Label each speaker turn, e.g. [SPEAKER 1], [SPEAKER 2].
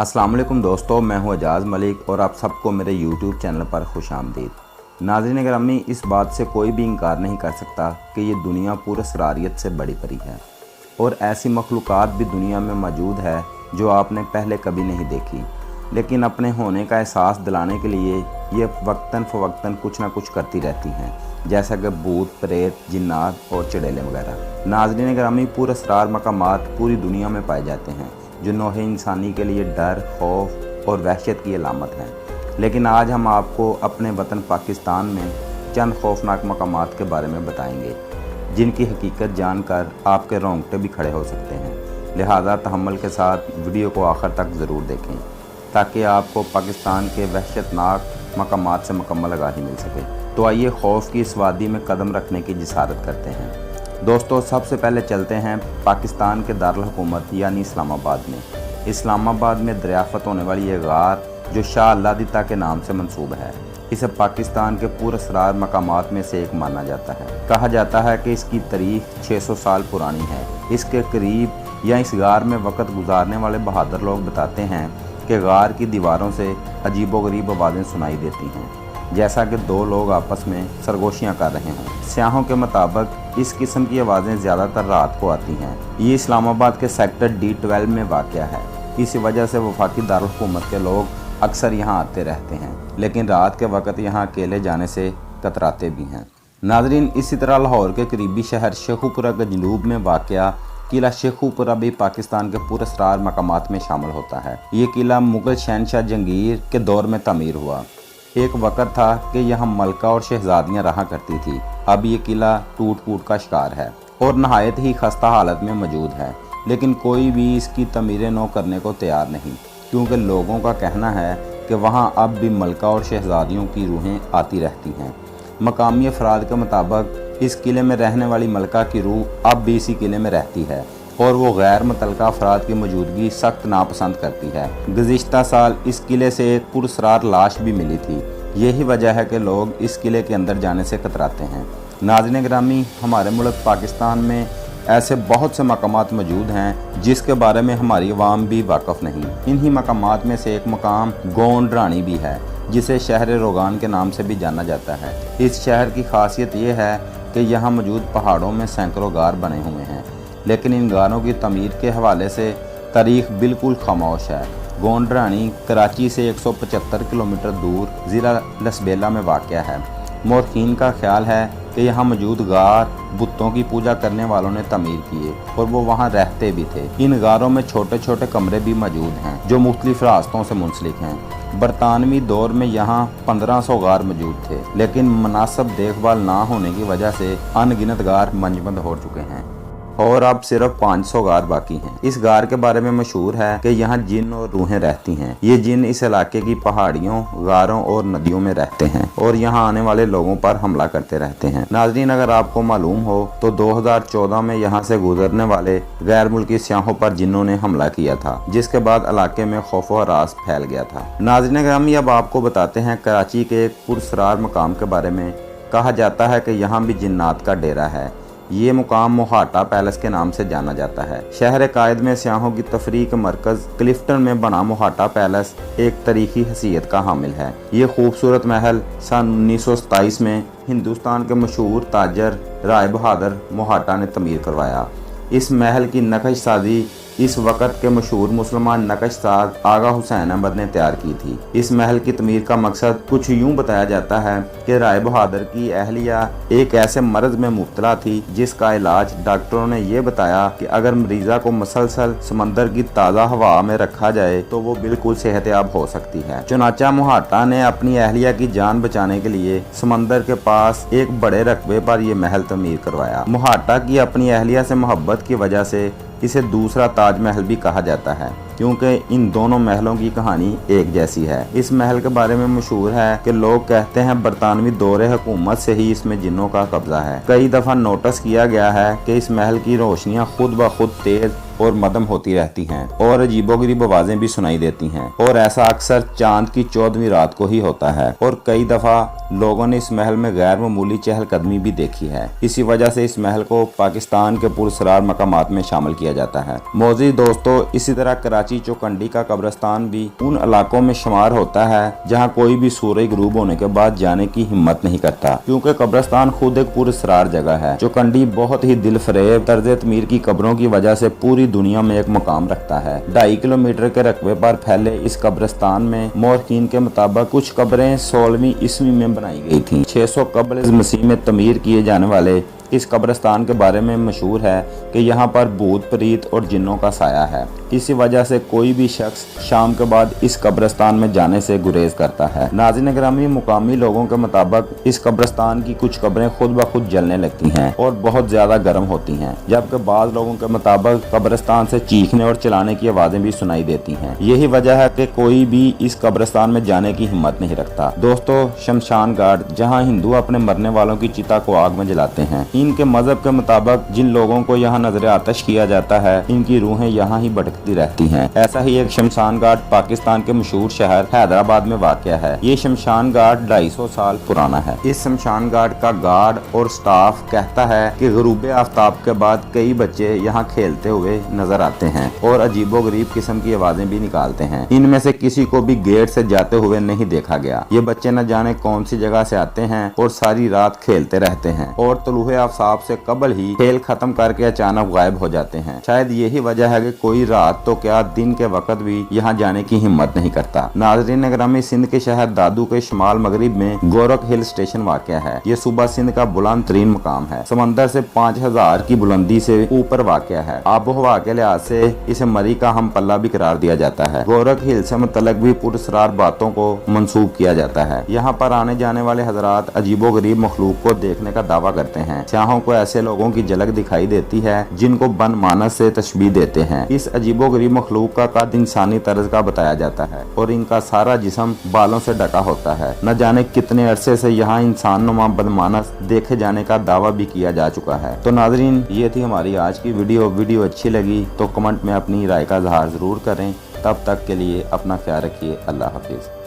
[SPEAKER 1] अस्सलाम वालेकुम दोस्तों, मैं हूं एजाज़ मलिक और आप सबको मेरे यूट्यूब चैनल पर खुश आमदीद। नाज़रीन गिरामी, इस बात से कोई भी इनकार नहीं कर सकता कि ये दुनिया पूरे सरारियत से बड़ी परी है और ऐसी मखलूक़ात भी दुनिया में मौजूद है जो आपने पहले कभी नहीं देखी, लेकिन अपने होने का एहसास दिलाने के लिए ये वक्तन फ़वक्तन कुछ ना कुछ करती रहती हैं, जैसा कि भूत, प्रेत, जिन्नात और चुड़ैलें वगैरह। नाज़रीन गिरामी, पूरे असरार मकामात पूरी दुनिया में पाए जाते हैं जो नौहे इंसानी के लिए डर, खौफ और वहशत की अलामत है। लेकिन आज हम आपको अपने वतन पाकिस्तान में चंद खौफनाक मकामात के बारे में बताएंगे जिनकी हकीकत जानकर आपके रोंगटे भी खड़े हो सकते हैं। लिहाजा तहम्मुल के साथ वीडियो को आखिर तक ज़रूर देखें ताकि आपको पाकिस्तान के वहशतनाक मकामात से मुकम्मल आगाही मिल सके। तो आइए खौफ की इस वादी में कदम रखने की जिसारत करते हैं। दोस्तों, सबसे पहले चलते हैं पाकिस्तान के दारुल हुकूमत यानी इस्लामाबाद में। इस्लामाबाद में दरियाफ़त होने वाली ये गार जो शाह अल्लादिता के नाम से मंसूब है, इसे पाकिस्तान के पुरअसरार मकामात में से एक माना जाता है। कहा जाता है कि इसकी तारीख 600 साल पुरानी है। इसके करीब या इस गार में वक़्त गुजारने वाले बहादुर लोग बताते हैं कि गार की दीवारों से अजीबोगरीब आवाज़ें सुनाई देती हैं, जैसा कि दो लोग आपस में सरगोशियाँ कर रहे हों। सियाहों के मुताबिक इस किस्म की आवाज़ें ज़्यादातर रात को आती हैं। ये इस्लामाबाद के सेक्टर D12 में वाक़या है। इसी वजह से वफाकी दारुल हुकूमत के लोग अक्सर यहाँ आते रहते हैं, लेकिन रात के वक्त यहाँ अकेले जाने से कतराते भी हैं। नाज़रीन, इसी तरह लाहौर के करीबी शहर शेखुपुरा के जनूब में वाक़या किला शेखुपुरा भी पाकिस्तान के पुरअसरार मकामात में शामिल होता है। ये किला मुग़ल शहनशाह जहांगीर के दौर में तमीर हुआ। एक वक़्त था कि यहाँ मलका और शहजादियाँ रहा करती थी। अब ये किला टूट फूट का शिकार है और नहायत ही खस्ता हालत में मौजूद है, लेकिन कोई भी इसकी तमीरें नौ करने को तैयार नहीं, क्योंकि लोगों का कहना है कि वहाँ अब भी मलका और शहजादियों की रूहें आती रहती हैं। मकामी अफराद के मुताबिक इस किले में रहने वाली मलका की रूह अब भी इसी किले में रहती है और वो गैर मुतल्लका अफराद की मौजूदगी सख्त नापसंद करती है। गुज़िश्ता साल इस किले से एक पुरअसरार लाश भी मिली थी। यही वजह है कि लोग इस किले के अंदर जाने से कतराते हैं। नाज़रीन गिरामी, हमारे मुल्क पाकिस्तान में ऐसे बहुत से मकामात मौजूद हैं जिसके बारे में हमारी अवाम भी वाक़फ़ नहीं। इन्हीं मकामात में से एक मकाम गोंड रानी भी है, जिसे शहर रोगान के नाम से भी जाना जाता है। इस शहर की खासियत ये है कि यहाँ मौजूद पहाड़ों में सैकड़ों गार बने हुए हैं, लेकिन इन गारों की तमीर के हवाले से तारीख बिल्कुल खामोश है। गोंड रानी कराची से 175 किलोमीटर दूर ज़िला लसबेला में वाक़या है। मौरखीन का ख्याल है कि यहाँ मौजूद गार बुतों की पूजा करने वालों ने तमीर किए और वो वहाँ रहते भी थे। इन गारों में छोटे छोटे कमरे भी मौजूद हैं जो मुख्तलिफ रास्तों से मुंसलिक हैं। बरतानवी दौर में यहाँ 1500 गार मौजूद थे, लेकिन मुनासिब देखभाल ना होने की वजह से अनगिनत गार मंजमद हो चुके हैं और अब सिर्फ 500 गार बाकी हैं। इस गार के बारे में मशहूर है कि यहाँ जिन और रूहें रहती हैं। ये जिन इस इलाके की पहाड़ियों, गारों और नदियों में रहते हैं और यहाँ आने वाले लोगों पर हमला करते रहते हैं। नाज़रीन, अगर आपको मालूम हो तो 2014 में यहाँ से गुजरने वाले गैर मुल्की सियाहों पर जिन्हों ने हमला किया था, जिसके बाद इलाके में खौफ व हरास फैल गया था। नाज़रीन गिरामी, अब आपको बताते हैं कराची के एक पुरअसरार मकाम के बारे में। कहा जाता है कि यहाँ भी जिन्नात का डेरा है। ये मुकाम मोहाटा पैलेस के नाम से जाना जाता है। शहर कायद में सियाहों की तफरीह का मरकज़ क्लिफ्टन में बना मोहाटा पैलेस एक तारीखी हैसियत का हामिल है। ये खूबसूरत महल सन 1927 में हिंदुस्तान के मशहूर ताजर राय बहादुर मोहाटा ने तमीर करवाया। इस महल की नक्श साजी इस वक़्त के मशहूर मुसलमान नक्श साज आगा हुसैन अहमद ने तैयार की थी। इस महल की तमीर का मकसद कुछ यूँ बताया जाता है कि राय बहादुर की अहलिया एक ऐसे मर्ज में मुब्तला थी जिसका इलाज डॉक्टरों ने ये बताया कि अगर मरीज़ा को मसलसल समंदर की ताज़ा हवा में रखा जाए तो वो बिल्कुल सेहतयाब हो सकती है। चुनाचा मोहाटा ने अपनी अहलिया की जान बचाने के लिए समंदर के पास एक बड़े रकबे पर यह महल तमीर करवाया। मोहाटा की अपनी अहलिया से मोहब्बत की वजह से इसे दूसरा ताजमहल भी कहा जाता है, क्योंकि इन दोनों महलों की कहानी एक जैसी है। इस महल के बारे में मशहूर है कि लोग कहते हैं बरतानवी दौरे हुकूमत से ही इसमें जिन्नों का कब्जा है। कई दफ़ा नोटिस किया गया है कि इस महल की रोशनियां खुद ब खुद तेज और मदम होती रहती हैं और अजीबोगरीब आवाजें भी सुनाई देती हैं और ऐसा अक्सर चांद की 14वीं रात को ही होता है और कई दफा लोगों ने इस महल में गैर मामूली चहलकदमी भी देखी है। इसी वजह से इस महल को पाकिस्तान के पुरस्कार मकामात में शामिल किया जाता है। मौजूद दोस्तों, इसी तरह कराची चौकंडी का कब्रिस्तान भी उन इलाकों में शुमार होता है जहां कोई भी सूरज गुरूब होने के बाद जाने की हिम्मत नहीं करता, क्योंकि कब्रिस्तान खुद एक पुरस्कार जगह है। चौकंडी बहुत ही दिल फरेब तर्ज तमीर की कब्रों की वजह से पूरी दुनिया में एक मुकाम रखता है। 2.5 किलोमीटर के रकबे पर फैले इस कब्रिस्तान में मौरखीन के मुताबिक कुछ कब्रें 16वीं ईस्वी में बनाई गई थी। 600 कब्र मसीह में तमीर किए जाने वाले इस कब्रिस्तान के बारे में मशहूर है कि यहाँ पर भूत प्रीत और जिन्नों का साया है। इसी वजह से कोई भी शख्स शाम के बाद इस कब्रिस्तान में जाने से गुरेज करता है। नाज़रीन गिरामी, मुकामी लोगों के मुताबिक इस कब्रिस्तान की कुछ कब्रें खुद ब खुद जलने लगती हैं और बहुत ज्यादा गर्म होती हैं, जबकि बाज़ लोगों के मुताबिक कब्रिस्तान से चीखने और चिल्लाने की आवाजें भी सुनाई देती हैं। यही वजह है कि कोई भी इस कब्रिस्तान में जाने की हिम्मत नहीं रखता। दोस्तों, शमशान घाट, जहाँ हिंदू अपने मरने वालों की चिता को आग में जलाते हैं, इनके मजहब के मुताबिक जिन लोगों को यहाँ नजर आतिश किया जाता है, इनकी रूहें यहाँ ही भटकती रहती हैं। ऐसा ही एक शमशान घाट पाकिस्तान के मशहूर शहर हैदराबाद में वाक़या है। ये शमशान घाट 250 साल पुराना है। इस शमशान घाट का गार्ड और स्टाफ कहता है कि गुरूब आफ्ताब के बाद कई बच्चे यहाँ खेलते हुए नजर आते हैं और अजीबोगरीब किस्म की आवाजें भी निकालते हैं। इनमें से किसी को भी गेट से जाते हुए नहीं देखा गया। ये बच्चे न जाने कौन सी जगह से आते हैं और सारी रात खेलते रहते हैं और तुलूए आफ्ताब से कबल ही खेल खत्म करके अचानक गायब हो जाते हैं। शायद यही वजह है कि कोई रात तो क्या दिन के वक्त भी यहाँ जाने की हिम्मत नहीं करता। नाज़रीन गिरामी, सिंध के शहर दादू के शुमाल मगरिब में गोरख हिल स्टेशन वाक़या है। ये सूबा सिंध का बुलंद तरीन मुकाम है। समंदर से 5000 की बुलंदी से ऊपर वाक़या है। आबो हवा के लिहाज से इसे मरी का हम पल्ला भी करार दिया जाता है। गोरख हिल से मुतल्लिक भी पुरस्कार बातों को मंसूब किया जाता है। यहाँ पर आने जाने वाले हजरात अजीबो गरीब मखलूक को देखने का दावा करते हैं। सियाहों को ऐसे लोगों की झलक दिखाई देती है जिनको बन मानस से तशबीह देते हैं। इस अजीबो गरीब मखलूक का कद इंसानी तर्ज का बताया जाता है और इनका सारा जिस्म बालों से ढका होता है। न जाने कितने अरसे से यहाँ इंसान नुमा बदमानस देखे जाने का दावा भी किया जा चुका है। तो नाज़रीन, ये थी हमारी आज की वीडियो अच्छी लगी तो कमेंट में अपनी राय का इजहार जरूर करें। तब तक के लिए अपना ख्याल रखिए। अल्लाह हाफिज।